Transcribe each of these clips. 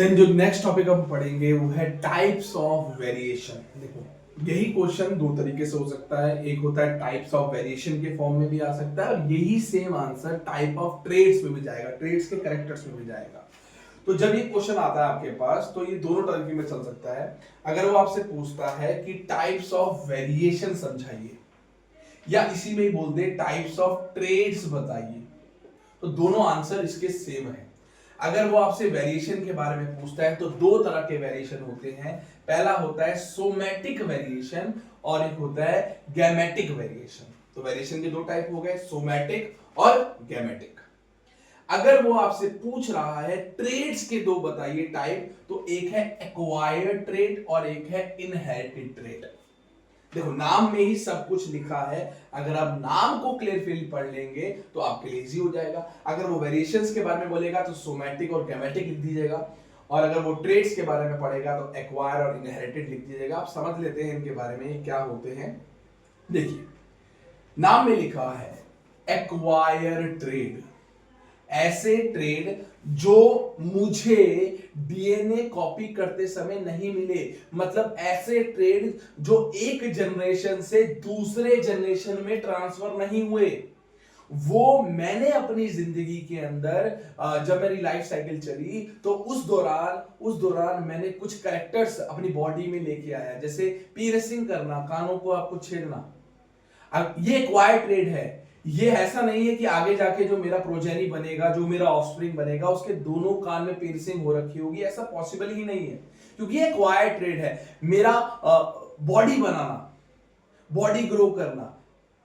Then जो next topic हम पढ़ेंगे वो है टाइप्स ऑफ वेरिएशन। देखो, यही क्वेश्चन दो तरीके से हो सकता है। एक होता है टाइप्स ऑफ वेरिएशन के फॉर्म में भी आ सकता है, और यही same answer type of traits में भी जाएगा, ट्रेड्स के कैरेक्टर्स में भी जाएगा। तो जब ये क्वेश्चन आता है आपके पास, तो ये दोनों तरीके में चल सकता है। अगर वो आपसे पूछता है कि टाइप्स ऑफ वेरिएशन समझाइए, या इसी में ही बोल दे टाइप्स ऑफ ट्रेड्स बताइए, तो दोनों आंसर इसके सेम है। अगर वो आपसे वेरिएशन के बारे में पूछता है तो दो तरह के वेरिएशन होते हैं। पहला होता है सोमैटिक वेरिएशन और एक होता है गैमेटिक वेरिएशन। तो वेरिएशन के दो टाइप हो गए, सोमैटिक और गैमेटिक। अगर वो आपसे पूछ रहा है ट्रेड्स के दो बताइए टाइप, तो एक है एक्वायर्ड ट्रेड और एक है इनहेरिटेड ट्रेड। देखो, नाम में ही सब कुछ लिखा है। अगर आप नाम को क्लियरली पढ़ लेंगे तो आपके लिए इजी हो जाएगा। अगर वो वेरिएशंस के बारे में बोलेगा तो सोमैटिक और गैमेटिक लिख दीजिएगा, और अगर वो ट्रेड्स के बारे में पढ़ेगा तो एक्वायर और इनहेरिटेड लिख दीजिएगा। आप समझ लेते हैं इनके बारे में क्या होते हैं। देखिए, नाम में लिखा है एक्वायर ट्रेड, ऐसे ट्रेड जो मुझे डीएनए कॉपी करते समय नहीं मिले। मतलब ऐसे ट्रेड जो एक जनरेशन से दूसरे जनरेशन में ट्रांसफर नहीं हुए, वो मैंने अपनी जिंदगी के अंदर जब मेरी लाइफ साइकिल चली तो उस दौरान मैंने कुछ कैरेक्टर्स अपनी बॉडी में लेके आया, जैसे पीरसिंग करना, कानों को आपको छेड़ना। अब ये एक्वायर्ड ट्रेड है। ये ऐसा नहीं है कि आगे जाके जो मेरा प्रोजेनी बनेगा, जो मेरा ऑफस्प्रिंग बनेगा, उसके दोनों कान में पियर्सिंग हो रखी होगी, ऐसा पॉसिबल ही नहीं है, क्योंकि ये एक्वायर्ड ट्रेड है। मेरा बॉडी बनाना, बॉडी ग्रो करना,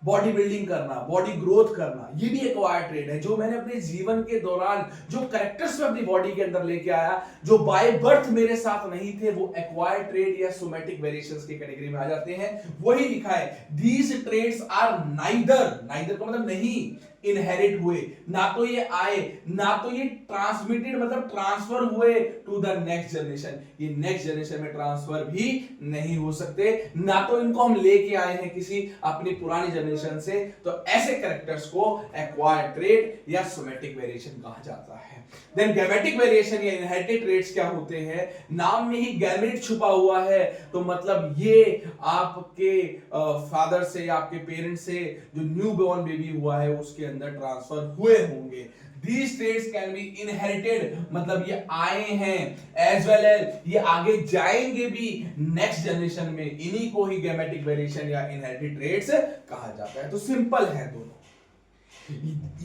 बॉडी बिल्डिंग करना, बॉडी ग्रोथ करना, ये भी एक्वायर्ड ट्रेड है। जो मैंने अपने जीवन के दौरान जो कैरेक्टर्स में अपनी बॉडी के अंदर लेके आया, जो बाय बर्थ मेरे साथ नहीं थे, वो एक्वायर्ड ट्रेड या सोमैटिक वेरिएशंस की कैटेगरी में आ जाते हैं। वही लिखा है, दीज ट्रेड्स आर नाइदर का मतलब नहीं, इनहेरिट हुए, ना तो ये आए, ना तो ये ट्रांसमिटेड मतलब ट्रांसफर हुए टू द नेक्स्ट जनरेशन। ये नेक्स्ट जनरेशन में ट्रांसफर भी नहीं हो सकते, ना तो इनको हम लेके आए हैं किसी अपनी पुरानी जनरेशन से। तो ऐसे कैरेक्टर्स को एक्वायर्ड ट्रेड या सोमैटिक वेरिएशन कहा जाता है। देन गैमेटिक वेरिएशन या इनहेरिटेड ट्रेड्स क्या होते हैं? नाम में ही गैमेट छुपा हुआ है, तो मतलब ये आपके फादर से या आपके पेरेंट्स से जो न्यू बॉर्न बेबी हुआ है उसके अंदर ट्रांसफर हुए होंगे। These traits can be inherited, मतलब ये आए हैं, as well as ये आगे जाएंगे भी नेक्स्ट जनरेशन में। इन्हीं को ही गैमेटिक वेरिएशन या इनहेरिटेड ट्रेट्स कहा जाता है। तो सिंपल है दोनों।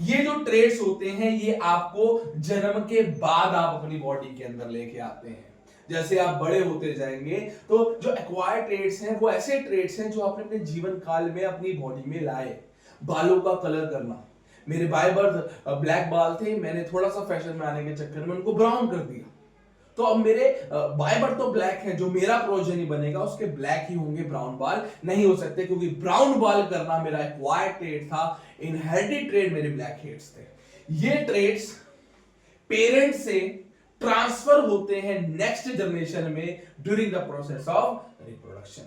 ये जो ट्रेड्स होते हैं ये आपको जन्म के बाद आप अपनी बॉडी के अंदर लेके आते हैं। जैसे आप बड़े होते जाएंगे तो जो एक्वायर्ड ट्रेड्स हैं वो ऐसे ट्रेड्स हैं जो आपने अपने जीवन काल में अपनी बॉडी में लाए। बालों का कलर करना, मेरे बाय बर्थ ब्लैक बाल थे, मैंने थोड़ा सा फैशन में आने के चक्कर में उनको ब्राउन कर दिया, तो अब मेरे बाय बर्थ तो ब्लैक है, जो मेरा प्रोजेनी बनेगा उसके ब्लैक ही होंगे, ब्राउन बाल नहीं हो सकते, क्योंकि ब्राउन बाल करना मेरा एक्वायर्ड ट्रेड था, इनहेरिटेड ट्रेड मेरे ब्लैक हेड्स थे। ये ट्रेड्स पेरेंट से ट्रांसफर होते हैं नेक्स्ट जनरेशन में during the process of reproduction.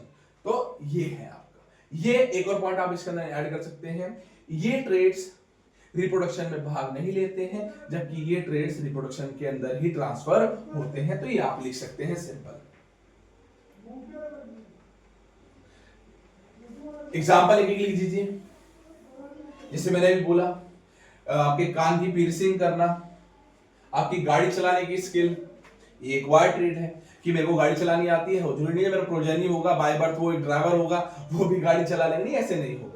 तो ये है आपका। ये एक और पॉइंट आप इसके अंदर ऐड कर सकते हैं, ये ट्रेड्स रिप्रोडक्शन में भाग नहीं लेते हैं, जबकि ये ट्रेड्स रिप्रोडक्शन के अंदर ही ट्रांसफर होते हैं। तो ये आप लिख सकते हैं सिंपल। एग्जांपल एक लिख दीजिए। जैसे मैंने भी बोला, आपके कान की पियर्सिंग करना, आपकी गाड़ी चलाने की स्किल, ये एक्वायर्ड ट्रेड है कि मेरे को गाड़ी चलानी आती है। जरूरी नहीं है मेरा प्रोजेनी होगा, बाय बर्थ वो एक ड्राइवर होगा, वो भी गाड़ी चला लेंगे, नहीं, ऐसे नहीं होगा।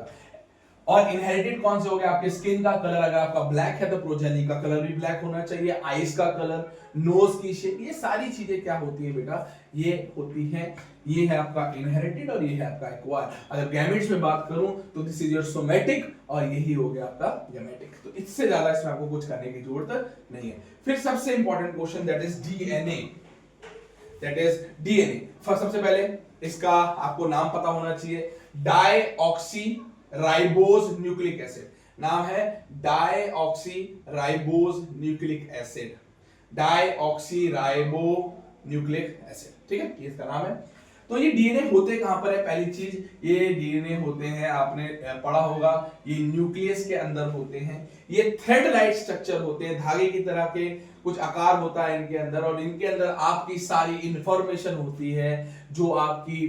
और इनहेरिटेड कौन से हो गए? आपके स्किन का कलर, अगर आपका ब्लैक है तो प्रोजेनी का कलर भी ब्लैक होना चाहिए, आईज का कलर, नोज की शेप, ये सारी चीजें क्या होती है बेटा? ये होती है, ये है आपका इनहेरिटेड और ये है आपका एक्वायर। अगर गैमेट्स में बात करूं तो दिस इज योर सोमैटिक और यही हो गया आपका गैमेटिक। तो इससे ज्यादा इसमें आपको कुछ करने की जरूरत नहीं है। फिर सबसे important question, that is DNA. सबसे पहले इसका आपको नाम पता होना चाहिए, डाईऑक्सी राइबोज न्यूक्लिक एसिड। नाम है deoxy ribose nucleic acid, deoxy ribo nucleic acid, ठीक है, ये इसका नाम है। तो ये डीएनए होते कहां पर है? पहली चीज, ये डीएनए होते हैं, आपने पढ़ा होगा, ये न्यूक्लियस के अंदर होते हैं। ये थ्रेड लाइक स्ट्रक्चर होते हैं, धागे की तरह के कुछ आकार होता है इनके अंदर, और इनके अंदर आपकी सारी इंफॉर्मेशन होती है, जो आपकी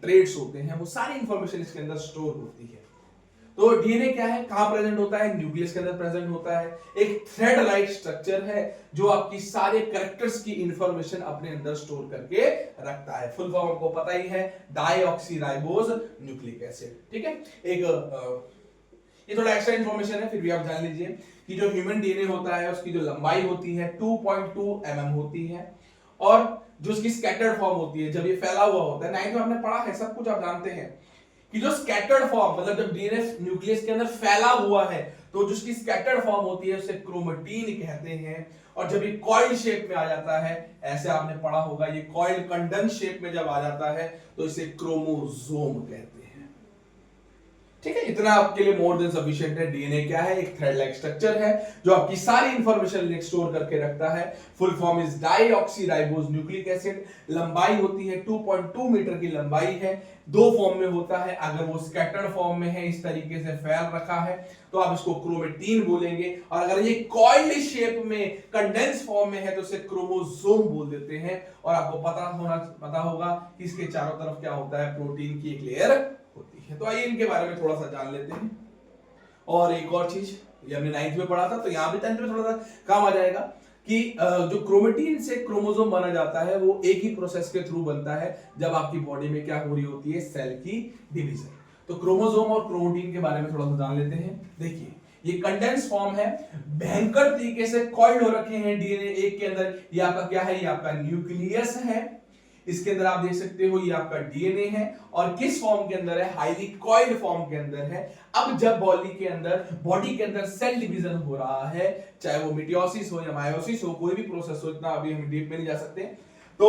ट्रेड्स होते हैं, वो सारी इंफॉर्मेशन इसके अंदर स्टोर होती है। तो डीएनए क्या है, कहां प्रेजेंट होता है? न्यूक्लियस के अंदर प्रेजेंट होता है। एक थ्रेड लाइक स्ट्रक्चर है जो आपकी सारे कैरेक्टर्स की इंफॉर्मेशन अपने अंदर स्टोर करके रखता है। फुल फॉर्म आपको पता ही है, डाईऑक्सीराइबोज न्यूक्लिक एसिड। ठीक है, ये थोड़ा एक्स्ट्रा इंफॉर्मेशन है, फिर भी आप जान लीजिए कि जो ह्यूमन डीएनए होता है उसकी जो लंबाई होती है 2.2 mm होती है, और जो उसकी स्कैटर्ड फॉर्म होती है, जब ये फैला हुआ होता है, 9th में आपने पढ़ा है, सब कुछ आप जानते हैं कि जो स्कैटर्ड फॉर्म, मतलब जब डीएनए न्यूक्लियस के अंदर फैला हुआ है तो जो उसकी स्कैटर्ड फॉर्म होती है उसे क्रोमेटिन कहते हैं। और जब ये कॉइल शेप में आ जाता है, ऐसे आपने पढ़ा होगा, ये कॉइल कंडेंस शेप में जब आ जाता है तो इसे क्रोमोसोम कहते हैं। ठीक है, इतना आपके लिए मोर देन सफिशिएंट है। डीएनए क्या है? एक थ्रेड लाइक स्ट्रक्चर है जो आपकी सारी इंफॉर्मेशन स्टोर करके रखता है। Full form is deoxyribose nucleic acid. लंबाई होती है 2.2 मीटर की लंबाई है। दो फॉर्म में होता है, अगर वो स्कैटर्ड फॉर्म में है, इस तरीके से फैल रखा है, तो आप इसको क्रोमेटिन बोलेंगे, और अगर ये कॉइल्ड शेप में कंडेंस फॉर्म में है तो इसे क्रोमोसोम बोल देते हैं। और आपको पता होगा कि इसके चारों तरफ क्या होता है? प्रोटीन की एक लेयर होती है। तो आइए इनके बारे में थोड़ा सा जान लेते हैं। और एक और चीज, ये हमने 9th में पढ़ा था, तो यहाँ भी 10th में थोड़ा सा काम आ जाएगा कि जो क्रोमेटिन से क्रोमोसोम बना जाता है वो एक ही प्रोसेस के थ्रू बनता है, जब आपकी बॉडी में क्या हो रही होती है? सेल की डिवीजन। तो क्रोमोसोम और क्रोमेटिन के बारे में थोड़ा सा जान लेते हैं। देखिए, ये कंडेंस फॉर्म है, भयंकर तरीके से कॉइल्ड हो रखे हैं डीएनए एक के अंदर। ये आपका क्या है? ये आपका न्यूक्लियस है। इसके अंदर आप देख सकते हो ये आपका डीएनए है, और किस फॉर्म के अंदर है? हाईली कॉइल्ड फॉर्म के अंदर है। अब जब बॉडी के अंदर सेल डिवीजन हो रहा है, चाहे वो मिटोसिस हो या मायोसिस हो, कोई भी प्रोसेस हो, इतना अभी हम डीप में नहीं जा सकते, तो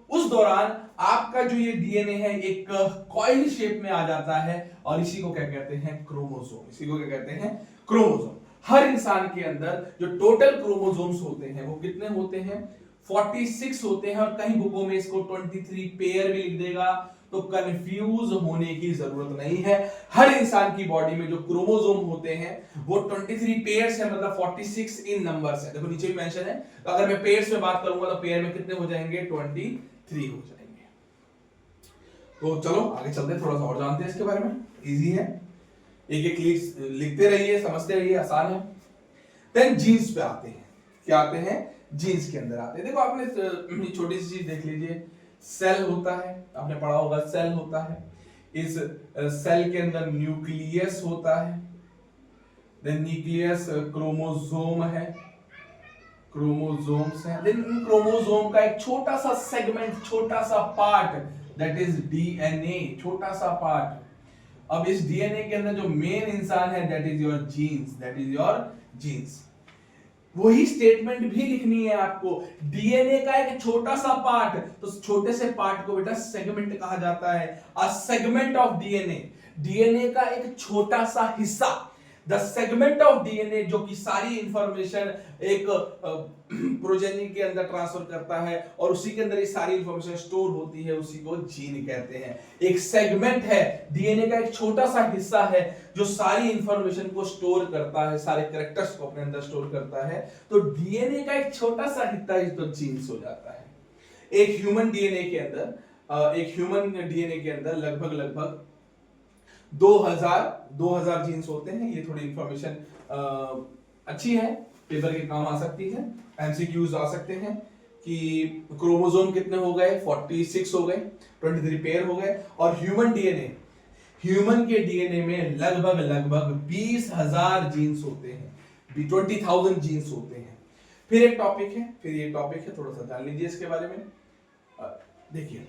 उस दौरान आपका जो ये डीएनए है एक कॉइल्ड शेप में आ जाता है, और इसी को क्या कहते हैं? क्रोमोसोम। इसी को क्या कहते हैं? क्रोमोसोम। हर इंसान के अंदर जो टोटल क्रोमोसोम्स होते हैं वो कितने होते हैं? 46 होते हैं, और कहीं बुकों में इसको 23 पेयर भी लिख देगा, तो कंफ्यूज होने की जरूरत नहीं है। हर इंसान की बॉडी में जो क्रोमोसोम होते हैं वो 23 पेयर्स है, मतलब 46 इन नंबर्स है। देखो नीचे भी मेंशन है, तो अगर मैं पेयर्स में बात करूंगा तो पेयर में कितने हो जाएंगे? 23 हो जाएंगे। तो चलो आगे चलते हैं, थोड़ा सा और जानते हैं इसके बारे में। इजी है, एक एक लिखते रहिए, समझते रहिए, आसान है। देन जीन्स पे आते हैं। क्या आते हैं? जीन्स के अंदर आते हैं। देखो, आपने छोटी सी चीज देख लीजिए, सेल होता है, आपने पढ़ा होगा, सेल होता है। इस सेल के अंदर न्यूक्लियस होता है, देन न्यूक्लियस क्रोमोसोम है, क्रोमोसोम्स है, देन क्रोमोसोम का एक छोटा सा सेगमेंट, छोटा सा पार्ट, दैट इज डीएनए, छोटा सा पार्ट। अब इस डीएनए के अंदर जो मेन इंसान है, that is your genes, that is your genes. वही स्टेटमेंट भी लिखनी है आपको, डीएनए का एक छोटा सा पार्ट, तो छोटे से पार्ट को बेटा सेगमेंट कहा जाता है। A segment of DNA, DNA का एक छोटा सा हिस्सा, द सेगमेंट ऑफ डीएनए, जो कि सारी इंफॉर्मेशन एक प्रोजेनी के अंदर ट्रांसफर करता है, और उसी के अंदर ये सारी इंफॉर्मेशन स्टोर होती है, उसी को जीन कहते हैं। एक सेगमेंट है, डीएनए का एक छोटा सा हिस्सा है जो सारी इंफॉर्मेशन को स्टोर करता है, सारे कैरेक्टर्स को अपने अंदर स्टोर करता है। तो डीएनए का एक छोटा सा हिस्सा तो जीन्स हो जाता है। एक ह्यूमन डीएनए के अंदर लगभग 2000 जीन्स होते हैं। ये थोड़ी इंफॉर्मेशन अच्छी है, पेपर के काम आ सकती है, एमसीक्यूज आ सकते हैं कि क्रोमोसोम कितने हो गए? 46 हो गए, 23 पेयर हो गए। और ह्यूमन के डीएनए में लगभग 20,000 जीन्स होते हैं, 20,000 जीन्स होते हैं। फिर ये टॉपिक है, थोड़ा सा जान लीजिए इसके बारे में। देखिए,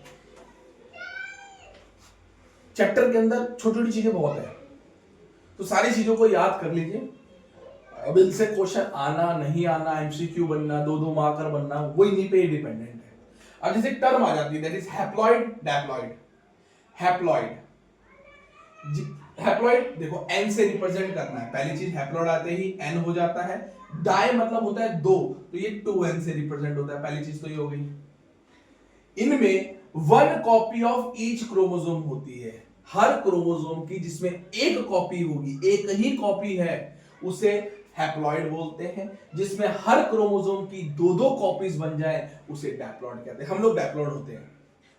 चैप्टर के अंदर छोटी छोटी चीजें बहुत है, तो सारी चीजों को याद कर लीजिए। अब इनसे क्वेश्चन आना नहीं आना, एमसीक्यू बनना, 2-2 मार्कर बनना, वो इन्हीं पे डिपेंडेंट है। अब जैसे टर्म आ जाती है, दैट इज हैप्लॉइड, डैप्लॉइड। हैप्लॉइड देखो एन से रिप्रेजेंट करना है, पहली चीज हैप्लॉइड आते ही एन हो जाता है। डाई मतलब होता है 2, तो ये 2n से रिप्रेजेंट होता है, पहली चीज तो ये हो गई। इनमें one copy of each chromosome होती है। हर क्रोमोसोम की जिसमें एक कॉपी होगी, एक ही कॉपी है, उसे हैप्लॉइड बोलते हैं। जिसमें हर क्रोमोसोम की दो दो कॉपीज बन जाए उसे डैप्लॉइड कहते हैं। हम लोग डैप्लॉइड होते हैं,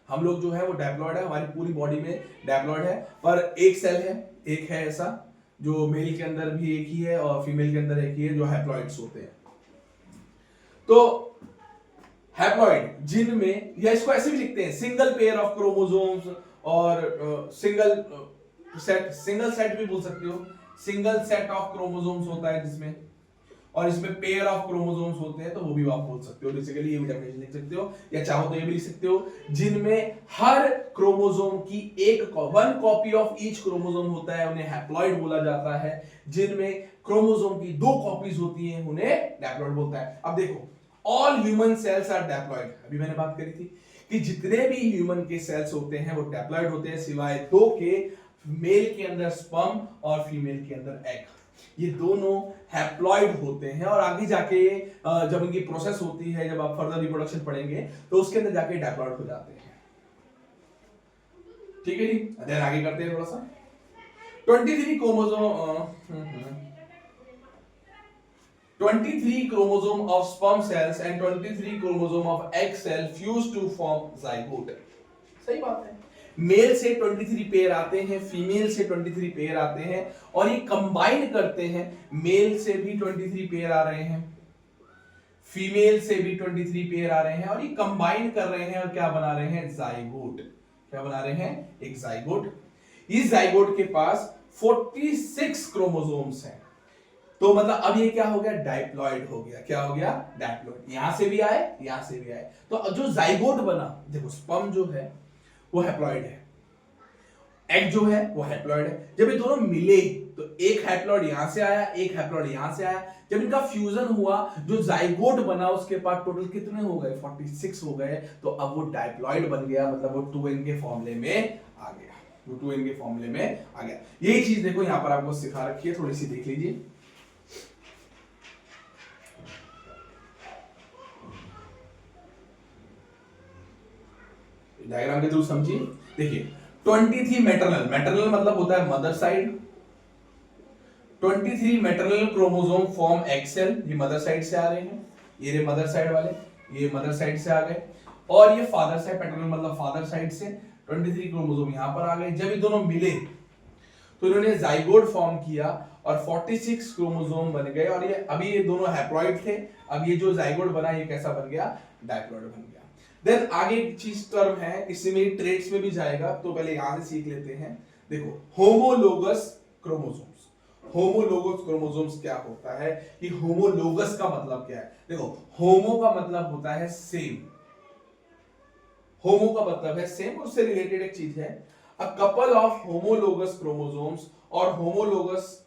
हम लोग जो है वो डैप्लॉइड है, हमारी पूरी बॉडी में डैप्लॉइड है। पर एक सेल है, एक है ऐसा जो मेल के अंदर भी एक ही है और फीमेल के अंदर एक ही है, जो हैप्लॉइड्स होते हैं। तो हैप्लॉइड जिनमें, या इसको ऐसे भी लिखते हैं सिंगल पेयर ऑफ क्रोमोसोम्स, और सिंगल सेट भी बोल सकते हो। सिंगल सेट ऑफ क्रोमोसोम्स होता है जिसमें, और इसमें पेयर ऑफ क्रोमोसोम्स होते हैं, तो वो भी आप बोल सकते हो। बेसिकली ये भी डेफिनेशन लिख सकते हो, या चाहो तो ये भी लिख सकते हो जिनमें हर क्रोमोसोम की one copy of each chromosome होता है, उन्हें हैप्लॉइड बोला जाता है। जिनमें क्रोमोसोम की दो कॉपीज होती हैं, उन्हें डैप्लॉइड बोलता है। अब देखो, ऑल ह्यूमन सेल्स आर डैप्लॉइड। अभी मैंने बात करी थी कि जितने भी ह्यूमन के सेल्स होते हैं वो डैप्लॉइड होते हैं, सिवाय दो के, मेल के अंदर स्पर्म और फीमेल के अंदर एग। ये दोनों हैप्लॉइड होते हैं, और आगे जाके जब इनकी प्रोसेस होती है, जब आप फर्दर रिप्रोडक्शन पढ़ेंगे तो उसके अंदर जाके डैप्लॉइड हो जाते हैं। ठीक है जी, देन आगे करते हैं थोड़ा सा। 23 chromosome of sperm cells and 23 chromosome of egg cell fuse to form zygote। सही बात है, मेल से 23 पेयर आते हैं, फीमेल से 23 पेयर आते हैं, और ये कंबाइन करते हैं। मेल से भी 23 पेयर आ रहे हैं, फीमेल से भी 23 पेयर आ रहे हैं, और ये कंबाइन कर रहे हैं और क्या बना रहे हैं, जाइगोट। क्या बना रहे हैं, एक जाइगोट। इस जाइगोट के पास 46 क्रोमोसोम्स हैं। तो मतलब अब ये क्या हो गया, डाइप्लॉइड हो गया। क्या हो गया, डाइप्लॉइड। यहां से भी आए, यहां से भी आए, तो जो जाइगोट बना, देखो स्पर्म जो है वो हैप्लॉइड है, एग जो है वो हैप्लॉइड है। जब ये दोनों मिले तो एक हैप्लॉइड यहां से आया, एक हैप्लॉइड यहां से आया। जब इनका फ्यूजन हुआ, जो जाइगोट बना, उसके पास टोटल कितने हो गए, 46 हो गए। तो अब वो डाइप्लॉइड बन गया, मतलब वो 2n के फॉर्मूले में आ गया, वो 2n के फॉर्मूले में आ गया। यही चीज देखो यहां पर आपको सिखा रखी है, थोड़ी सी देख लीजिए। डायग्राम के थ्रू समझिए। देखिए 23 मैटरनल, मैटरनल मतलब होता है mother side. 23 maternal chromosome form egg cell, ये मदर साइड से आ रहे हैं, ये मदर साइड वाले, ये मदर साइड से आ गए, और ये फादर साइड, पैटर्नल मतलब फादर साइड से 23 क्रोमोसोम यहां पर आ गए। जब ये दोनों मिले तो इन्होंने जाइगोट फॉर्म किया और 46 क्रोमोसोम बन गए, और ये अभी ये दोनों हैप्लॉइड थे। अब ये जो जाइगोट बना ये कैसा बन गया, डाइप्लॉइड बन गया। देन आगे एक चीज टर्म है, इससे मेरी ट्रेड्स में भी जाएगा, तो पहले यहां से सीख लेते हैं। देखो होमोलोगस क्रोमोसोम्स, होमोलोगस क्रोमोसोम्स क्या होता है, कि होमोलोगस का मतलब क्या है। देखो होमो का मतलब होता है सेम, होमो का मतलब है सेम, उससे रिलेटेड एक चीज है। A couple of homologous chromosomes और homologous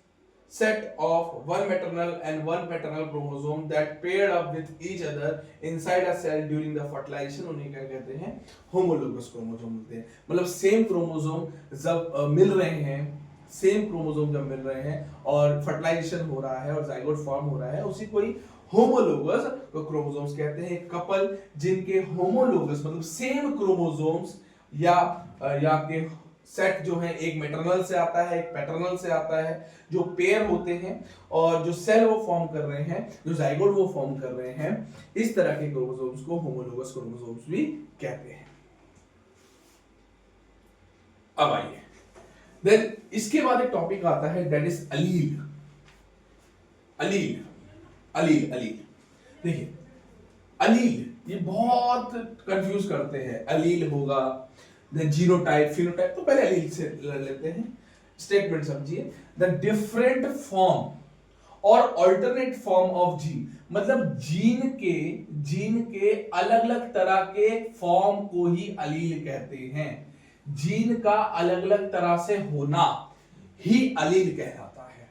set of one maternal and one paternal chromosome that paired up with each other inside a cell during the fertilization, उन्हें क्या कहते हैं, homologous chromosome बोलते हैं। मतलब सेम क्रोमोसोम जब मिल रहे हैं, सेम क्रोमोसोम जब मिल रहे हैं और फर्टिलाइजेशन हो रहा है और जाइगोट फॉर्म हो रहा है, उसी को ही होमोलोगस क्रोमोसोम्स कहते हैं। कपल जिनके होमोलोगस मतलब सेम क्रोमोसोम्स या के सेट जो है, एक मैटरनल से आता है, एक पैटर्नल से आता है, जो पेयर होते हैं और जो सेल वो फॉर्म कर रहे हैं, जो जाइगोट वो फॉर्म कर रहे हैं, इस तरह के क्रोमोसोम्स को होमोलोगस क्रोमोसोम्स भी कहते हैं। अब आइए, देन इसके बाद एक टॉपिक आता है दैट इज अलील। अलील, अलील, अलील। देखिए अलील ये बहुत कंफ्यूज करते हैं। अलील होगा, देन जीनोटाइप, फिनोटाइप, तो पहले अलील से लेते हैं। स्टेटमेंट समझिए, द डिफरेंट फॉर्म और अल्टरनेट फॉर्म ऑफ जीन, मतलब जीन के अलग अलग तरह के फॉर्म को ही अलील कहते हैं। जीन का अलग अलग तरह से होना ही अलील कहलाता है।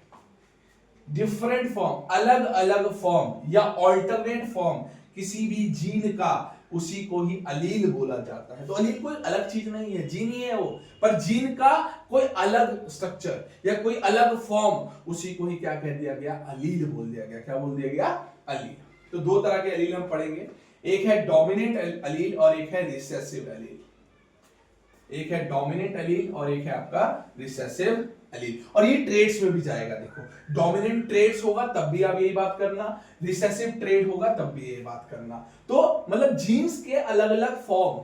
डिफरेंट फॉर्म, अलग अलग फॉर्म या अल्टरनेट फॉर्म किसी भी जीन का, उसी को ही अलील बोला जाता है। तो अलील कोई अलग चीज नहीं है, जीन ही है वो, पर जीन का कोई अलग स्ट्रक्चर या कोई अलग फॉर्म, उसी को ही क्या कह दिया गया, अलील बोल दिया गया। क्या बोल दिया गया, अलील। तो दो तरह के अलील हम पढ़ेंगे, एक है डोमिनेंट अलील और एक है रिसेसिव अलील। एक है डोमिनेंट अलील और एक है आपका रिसेसिव अलील, और ये ट्रेड्स में भी जाएगा। देखो डोमिनेंट ट्रेड्स होगा तब भी आप यही बात करना, रिसेसिव ट्रेड होगा तब भी यही बात करना। तो मतलब जीन्स के अलग अलग फॉर्म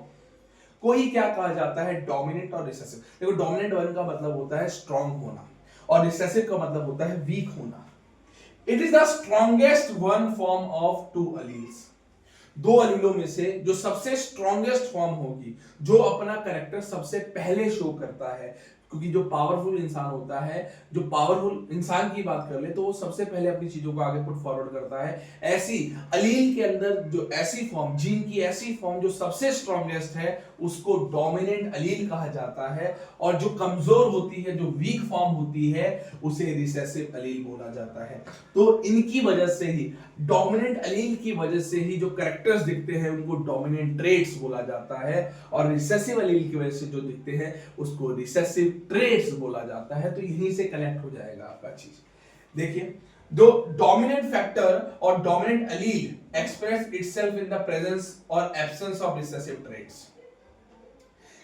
को ही क्या कहा जाता है, डोमिनेंट और रिसेसिव। देखो डोमिनेंट वन का मतलब होता है स्ट्रॉन्ग होना और रिसेसिव का मतलब होता है वीक होना। It is the strongest one form of to alleles. दो अलीलों में से जो सबसे स्ट्रॉन्गेस्ट फॉर्म होगी, जो अपना कैरेक्टर सबसे पहले शो करता है, क्योंकि जो पावरफुल इंसान होता है, जो पावरफुल इंसान की बात कर ले तो वो सबसे पहले अपनी चीजों को आगे पुट फॉरवर्ड करता है। ऐसी अलील के अंदर जो ऐसी फॉर्म, जीन की ऐसी फॉर्म जो सबसे स्ट्रॉन्गेस्ट है, उसको डोमिनेंट अलील कहा जाता है, और जो कमजोर होती है, जो वीक फॉर्म होती है, उसे रिसेसिव अलील बोला जाता है। तो इनकी वजह से ही, डोमिनेंट अलील की वजह से ही जो कैरेक्टर्स दिखते हैं उनको डोमिनेंट ट्रेट्स बोला जाता है, और रिसेसिव अलील की वजह से जो दिखते हैं उसको रिसेसिव ट्रेट्स बोला जाता है। तो यहीं से कनेक्ट हो जाएगा आपका चीज। देखिए, दो डोमिनेंट फैक्टर और dominant Aleel express itself in the presence और एब्सेंस ऑफ रिसेसिव ट्रेट्स।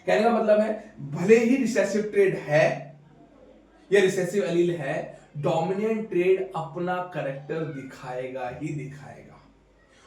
कहने का मतलब है, भले ही रिसेसिव ट्रेड है या रिसेसिव अलील है, डोमिनेंट ट्रेड अपना कैरेक्टर दिखाएगा ही दिखाएगा।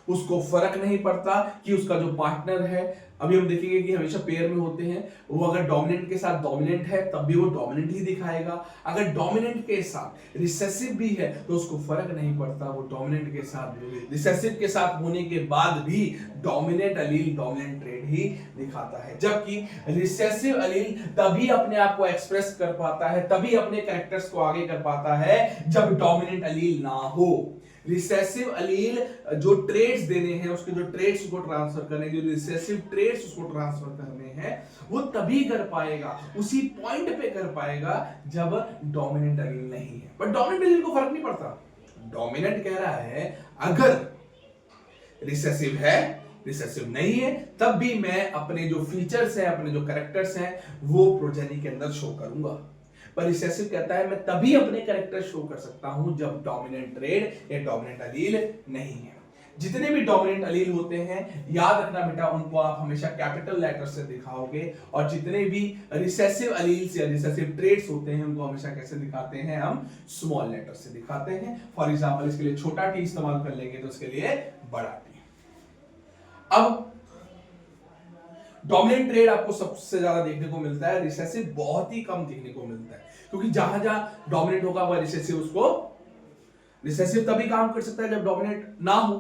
उसको फर्क नहीं पड़ता कि उसका जो पार्टनर है, अभी हम देखेंगे कि हमेशा पेयर में होते हैं, वो अगर डोमिनेंट के साथ डोमिनेंट है तब भी वो डोमिनेंट ही दिखाएगा। अगर डोमिनेंट के साथ रिसेसिव भी है तो उसको फर्क नहीं पड़ता, वो डोमिनेंट के साथ रिसेसिव के साथ होने के बाद भी डोमिनेंट अलील डोमिनेंट ट्रेड ही दिखाता है। जबकि रिसेसिव अलील तभी अपने आप को एक्सप्रेस कर पाता है, तभी अपने कैरेक्टर्स को आगे कर पाता है जब डोमिनेंट अलील ना हो। रिसेसिव अलील जो ट्रेड्स देने हैं, उसके जो ट्रेड्स को ट्रांसफर करने, जो रिसेसिव ट्रेड्स उसको ट्रांसफर करने हैं, वो तभी कर पाएगा, उसी पॉइंट पे कर पाएगा जब डोमिनेंट अलील नहीं है। बट डोमिनेंट अलील को फर्क नहीं पड़ता। डोमिनेंट कह रहा है अगर रिसेसिव है, रिसेसिव नहीं है, तब भी मैं अपने जो फीचर्स हैं, अपने जो कैरेक्टर्स हैं, वो प्रोजेनी के अंदर शो करूंगा। पर रिसेसिव कहता है मैं तभी अपने कैरेक्टर शो कर सकता हूं जब डोमिनेंट ट्रेड या डोमिनेंट अलील नहीं है। जितने भी डोमिनेंट अलील होते हैं, याद रखना बेटा, उनको आप हमेशा कैपिटल लेटर से दिखाओगे, और जितने भी रिसेसिव अलील्स या रिसेसिव ट्रेड्स होते हैं उनको हमेशा कैसे दिखाते हैं, हम स्मॉल लेटर से दिखाते हैं। फॉर एग्जांपल इसके लिए छोटा टी इस्तेमाल कर लेंगे तो उसके लिए बड़ा टी। अब डोमिनेंट ट्रेड आपको सबसे ज्यादा देखने को मिलता है, रिसेसिव बहुत ही कम देखने को मिलता है, क्योंकि जहां जहां डोमिनेंट होगा वह रिसेसिव उसको, रिसेसिव तभी काम कर सकता है जब डोमिनेंट ना हो,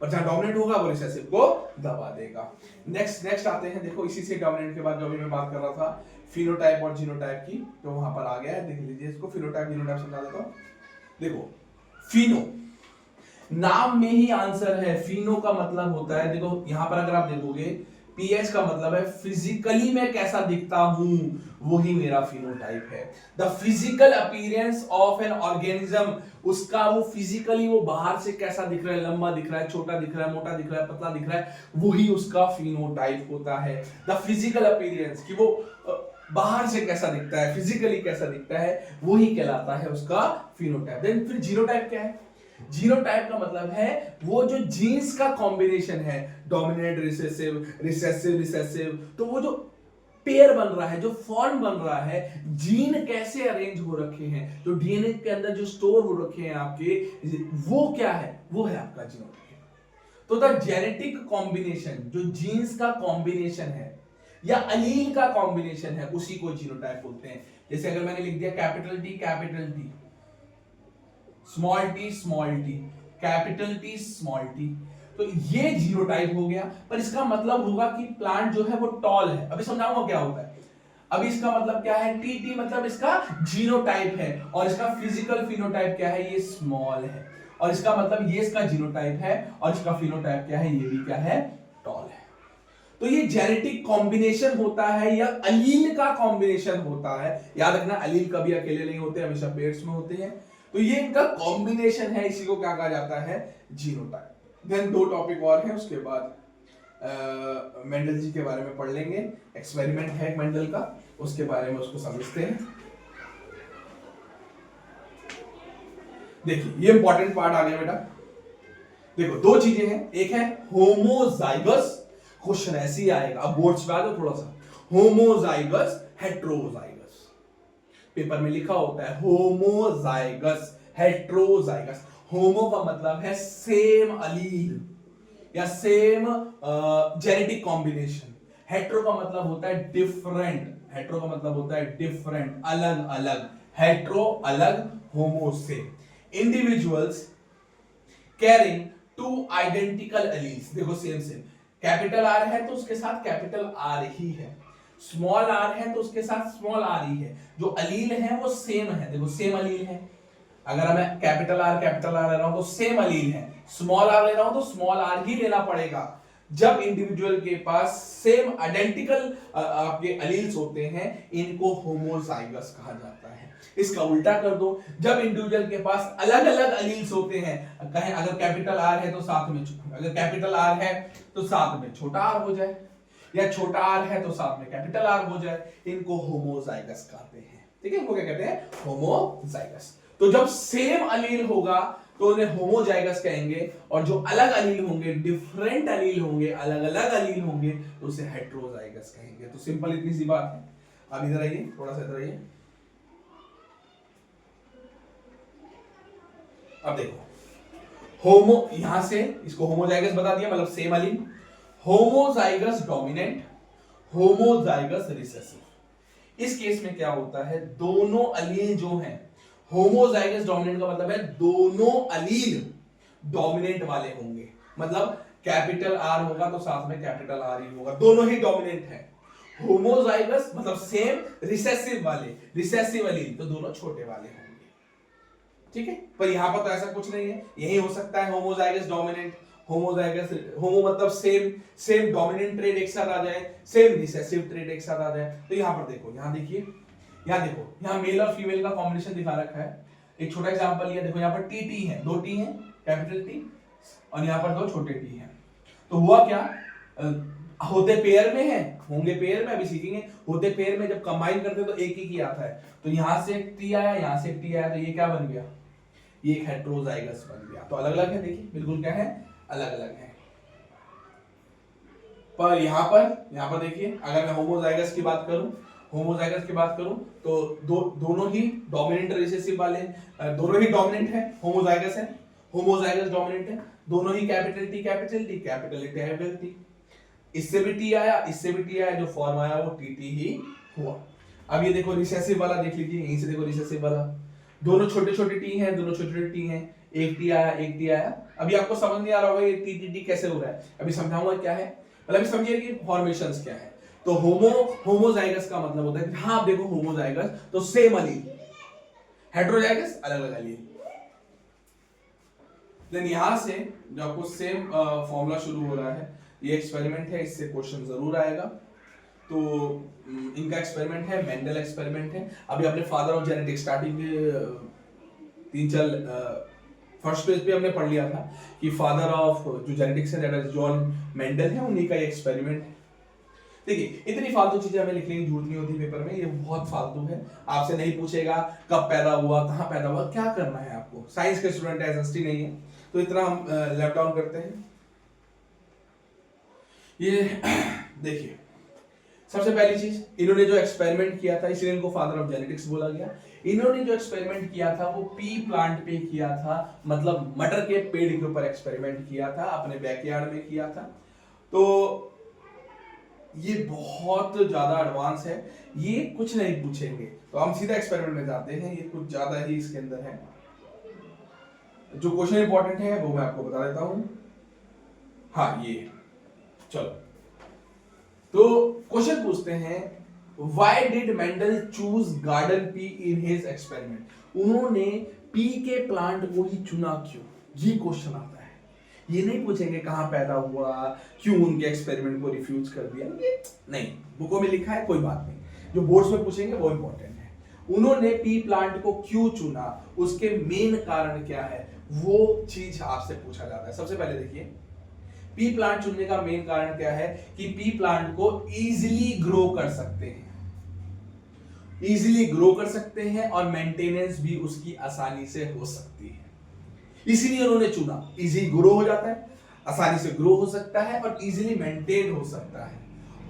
पर जहां डोमिनेंट होगा वो रिसेसिव को दबा देगा। नेक्स्ट आते हैं, देखो इसी से डोमिनेंट के बाद जो भी मैं बात कर रहा था फिनोटाइप और जीनोटाइप की, तो वहां पर आ गया है, देख लीजिए इसको, फिनोटाइप जीनोटाइप समझा देता हूं। देखो फिनो, नाम में ही आंसर है, फिनो का मतलब होता है, देखो यहां पर अगर आप देखोगे पीएच का मतलब है फिजिकली मैं कैसा दिखता हूं, वही मेरा फिनोटाइप है। The physical appearance of an organism, उसका वो फिजिकली वो बाहर से कैसा दिख रहा है, लंबा दिख रहा है, छोटा दिख रहा है, मोटा दिख रहा है, पतला दिख रहा है, वही उसका फिनोटाइप होता है। द फिजिकल अपीयरेंस कि वो बाहर से कैसा दिखता है, फिजिकली कैसा दिखता है, वही कहलाता है उसका फिनोटाइप। देन फिर जीनोटाइप क्या है? जीनोटाइप का मतलब है वो जो जीन्स का कॉम्बिनेशन है, डोमिनेंट रिसेसिव, रिसेसिव रिसेसिव, तो वो जो पेयर बन रहा है, जो फॉर्म बन रहा है, जीन कैसे अरेंज हो रखे हैं, जो डीएनए के अंदर जो स्टोर हो रखे हैं आपके, वो क्या है, वो है आपका जीनोटाइप। तो द जेनेटिक कॉम्बिनेशन, जो जीन्स का कॉम्बिनेशन है या अलील का कॉम्बिनेशन है, उसी को जीनोटाइप बोलते हैं। जैसे अगर मैंने लिख दिया capital T, small T, capital T small T, तो ये जीनोटाइप हो गया। पर इसका मतलब होगा कि प्लांट जो है वो टॉल है। अभी समझाऊंगा क्या होता है। अभी इसका मतलब क्या है, टी मतलब इसका जीनोटाइप है, और इसका फिजिकल फिनोटाइप क्या है, ये स्मॉल है, और इसका मतलब ये इसका जीनोटाइप है, और इसका फिनोटाइप क्या है, ये भी क्या है, टॉल है। तो ये जेनेटिक कॉम्बिनेशन होता है या अलील का कॉम्बिनेशन होता है। याद रखना, अलील कभी अकेले नहीं होते, हमेशा पेयर्स में होते हैं। तो ये इनका कॉम्बिनेशन है, इसी को क्या कहा जाता है, जीनोटाइप। देन दो टॉपिक और हैं, उसके बाद मेंडल जी के बारे में पढ़ लेंगे। एक्सपेरिमेंट है मेंडल का, उसके बारे में उसको समझते हैं। देखिए ये इंपॉर्टेंट पार्ट आ गया बेटा, देखो दो चीजें हैं, एक है होमोजाइगस, क्वेश्चन ऐसे ही आएगा, अब बोर्ड्स पे आ जाओ थोड़ा सा, होमोजाइगस हेट्रोजाइगस, पेपर में लिखा होता है होमोजाइगस हेट्रोजाइगस। होमो का मतलब है सेम अलील या सेम जेनेटिक कॉम्बिनेशन, हेट्रो का मतलब होता है डिफरेंट, हेट्रो का मतलब होता है डिफरेंट, अलग अलग, हेट्रो अलग, homo same. Individuals carrying two identical alleles, देखो सेम सेम, कैपिटल आर है तो उसके साथ कैपिटल आर ही है, स्मॉल आर है तो उसके साथ स्मॉल आर ही है, जो अलील है वो सेम है, देखो सेम अलील है, अगर मैं कैपिटल आर ले रहा हूं तो सेम अलील है, स्मॉल आर ले रहा हूं तो स्मॉल आर ही लेना पड़ेगा। जब इंडिविजुअल के पास सेम आइडेंटिकल आपके अलील्स होते हैं, इनको होमोजाइगस कहा जाता है। इसका उल्टा कर दो, जब इंडिविजुअल के पास अलग अलग अलील्स होते हैं, कहें अगर कैपिटल आर है तो साथ में, अगर कैपिटल आर है तो साथ में छोटा आर हो जाए, या छोटा आर है तो साथ में कैपिटल आर हो जाए, इनको होमोजाइगस कहते हैं। ठीक है, इनको क्या कहते हैं? होमोजाइगस। तो जब सेम अलील होगा तो उन्हें होमोजाइगस कहेंगे, और जो अलग अलील होंगे, डिफरेंट अलील होंगे, अलग अलग अलील होंगे, तो उसे हेट्रोजाइगस कहेंगे। तो सिंपल इतनी सी बात है। अब इधर आइए, थोड़ा सा इधर आइए। अब देखो होमो, यहां से इसको होमोजाइगस बता दिया, मतलब same allele, homozygous dominant, homozygous recessive. इस केस में क्या होता है, दोनों अलील जो हैं, होमोजाइगस डोमिनेंट का मतलब है दोनों अलील डोमिनेंट वाले होंगे, मतलब कैपिटल आर होगा तो साथ में कैपिटल आर ही होगा, दोनों ही डोमिनेंट है। होमोजाइगस मतलब सेम, रिसेसिव वाले, रिसेसिव अलील तो दोनों छोटे वाले होंगे। ठीक है, पर यहां पर तो ऐसा कुछ नहीं है, यही हो सकता है होमोजाइगस डोमिनेंट, होमोजाइगस, होमो मतलब सेम, सेम डोमिनेंट ट्रेड एक साथ आ जाए, सेम रिसेसिव ट्रेड एक साथ आ जाए। तो यहां पर देखो, यहां देखिए, यहां देखो, यहां मेल और फीमेल का कॉम्बिनेशन दिखा रखा है। एक छोटा एग्जांपल लिया, देखो यहां पर टी टी है, दो टी हैं, कैपिटल टी, और यहां पर दो छोटे टी हैं। तो हुआ क्या, होते पेयर में है, होंगे पेयर में, अभी सीखेंगे, होते पेयर में जब कंबाइन करते तो एक ही आता है। तो यहां से एक टी आया, यहां से एक टी आया, तो ये क्या बन गया, ये एक हेट्रोजाइगस बन गया। तो अलग अलग है, देखिए बिल्कुल क्या है, अलग अलग है। पर यहां पर देखिए, अगर मैं होमोजाइगस की बात करूं, होमोजाइगस की बात करूं तो दोनों ही डोमिनेंट रिसेसिव वाले, दोनों ही डोमिनेंट है, होमोजाइगस है, होमोजाइगस डोमिनेंट है, दोनों ही capital T capital T, capital T capital T, इससे भी टी आया, इससे भी टी आया, जो फॉर्म आया वो टी टी ही हुआ। अब ये देखो रिसेसिव वाला देख लीजिए, यहीं से देखो रिसेसिव वाला, दोनों छोटे छोटे टी हैं, दोनों छोटे छोटे टी हैं, एक टी आया, एक टी आया। अभी आपको समझ नहीं आ रहा होगा ये टी टी टी कैसे हो रहा है, अभी समझाऊंगा क्या है, मतलब समझिए कि फॉर्मेशंस क्या है। तो होमोजाइगस का मतलब होता है कि हाँ, आप देखो होमोजाइगस तो सेम अलील, हेट्रोजाइगस अलग अलग अलील। देन यहां से जो आपको सेम फॉर्मूला शुरू हो रहा है, ये एक्सपेरिमेंट है, इससे क्वेश्चन जरूर आएगा। तो इनका एक्सपेरिमेंट है, मेंडल एक्सपेरिमेंट है। अभी अपने फादर ऑफ जेनेटिक्स स्टार्टिंग के 3-4 फर्स्ट पेज पे हमने पढ़ लिया था कि फादर ऑफ जो जेनेटिक्स है दैट इज जॉन मेंडल है, उन्हीं का एक्सपेरिमेंट है। देखिए इतनी फालतू चीजें हमें लिखने की जरूरत नहीं होती पेपर में, ये बहुत फालतू है। आपसे नहीं पूछेगा कब पैदा हुआ, कहाँ पैदा हुआ, क्या करना है आपको, साइंस के स्टूडेंट है, एसएसटी नहीं है, तो इतना हम लेफ्ट डाउन करते हैं। ये देखिए, सबसे पहली चीज, इन्होंने जो एक्सपेरिमेंट किया था, इसलिए इनको फादर ऑफ जेनेटिक्स बोला गया। इन्होंने जो एक्सपेरिमेंट किया था वो पी प्लांट पे किया था, मतलब मटर के पेड़ के ऊपर एक्सपेरिमेंट किया था, अपने बैकयार्ड में किया था। तो ये बहुत ज्यादा एडवांस है, ये कुछ नहीं पूछेंगे, तो हम सीधा एक्सपेरिमेंट में जाते हैं। ये कुछ ज्यादा ही इसके अंदर है, जो क्वेश्चन इंपॉर्टेंट है वो मैं आपको बता देता हूं। हाँ ये, चलो तो क्वेश्चन पूछते हैं, why did Mendel choose garden P in his experiment. उन्होंने पी के प्लांट को ही चुना क्यों, ये क्वेश्चन आता है। ये नहीं पूछेंगे कहां पैदा हुआ, क्यों उनके एक्सपेरिमेंट को रिफ्यूज कर दिया, ये नहीं, बुकों में लिखा है, कोई बात नहीं, जो बोर्ड्स में पूछेंगे वो इंपॉर्टेंट है। उन्होंने पी प्लांट को क्यों चुना, उसके मेन कारण क्या है, वो चीज आपसे पूछा जाता है। सबसे पहले देखिए, पी प्लांट चुनने का मेन कारण क्या है कि पी प्लांट को इजीली ग्रो कर सकते हैं, इजीली ग्रो कर सकते हैं, और मेंटेनेंस भी उसकी आसानी से हो सकती है। इसीलिए उन्होंने चुना। इजी ग्रो हो जाता है, आसानी से ग्रो हो सकता है और इजीली मेंटेन हो सकता है।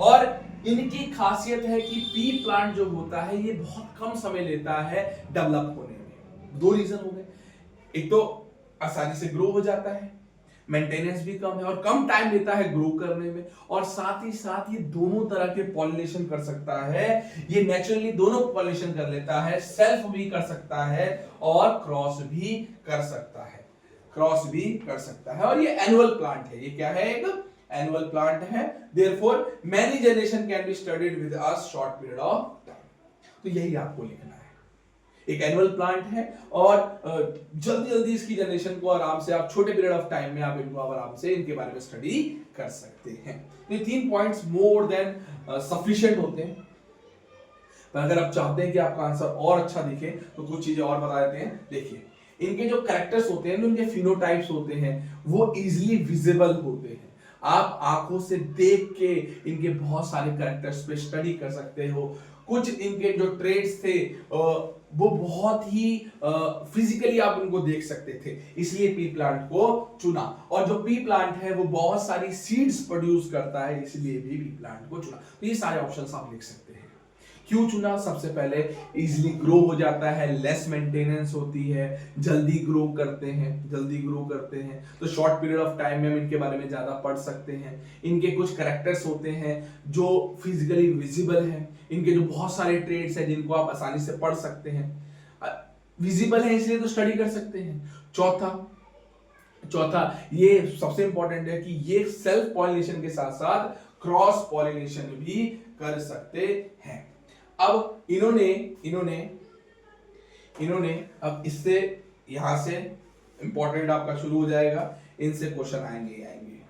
और इनकी खासियत है कि पी प्लांट जो होता है ये बहुत कम समय लेता है डेवलप होने में। दो रीजन हो गए, एक तो आसानी से ग्रो हो जाता है, मेंटेनेंस भी कम है और कम टाइम लेता है ग्रो करने में, और साथ ही साथ ये दोनों तरह के पॉलिनेशन कर सकता है। ये नेचुरली दोनों पॉलिनेशन कर लेता है, सेल्फ भी कर सकता है और क्रॉस भी कर सकता है, क्रॉस भी कर सकता है। और ये एनुअल प्लांट है, ये क्या है, एक एनुअल प्लांट है। Therefore many generation can be studied with a short period of time. तो यही आपको लिखना है, एक एनुअल प्लांट है और जल्दी जल्दी इसकी जनरेशन को आराम से आप छोटे पीरियड ऑफ टाइम में आप इनको आराम से इनके बारे में स्टडी कर सकते हैं। ये 3 पॉइंट्स मोर देन सफिशिएंट होते हैं। पर अगर आप चाहते हैं कि आपका आंसर और अच्छा दिखे तो कुछ चीजें और बता देते हैं। देखिए, इनके जो कैरेक्टर्स होते हैं, इनके फिनोटाइप्स होते हैं, वो इजीली विजिबल होते हैं। आप आंखों से देख के इनके बहुत सारे कैरेक्टर्स पे स्टडी कर सकते हो। कुछ इनके जो ट्रेड्स थे वो बहुत ही फिजिकली आप इनको देख सकते थे, इसलिए पी प्लांट को चुना। और जो पी प्लांट है वो बहुत सारी सीड्स प्रोड्यूस करता है, इसलिए भी पी प्लांट को चुना। तो ये सारे ऑप्शंस आप लिख सकते हैं। क्यों चुना? सबसे पहले इजीली ग्रो हो जाता है, लेस मेंटेनेंस होती है, जल्दी ग्रो करते हैं, जल्दी ग्रो करते हैं, तो शॉर्ट पीरियड ऑफ टाइम में हम इनके बारे में ज्यादा पढ़ सकते हैं। इनके कुछ कैरेक्टर्स होते हैं जो फिजिकली विजिबल हैं, इनके जो बहुत सारे ट्रेड्स हैं जिनको आप आसानी से पढ़ सकते हैं, विजिबल है इसलिए तो स्टडी कर सकते हैं। चौथा ये सबसे इंपॉर्टेंट है कि ये सेल्फ पॉलिनेशन के साथ साथ क्रॉस पॉलिनेशन भी कर सकते हैं। अब इन्होंने अब इससे यहां से इंपॉर्टेंट आपका शुरू हो जाएगा, इनसे क्वेश्चन आएंगे ही आएंगे।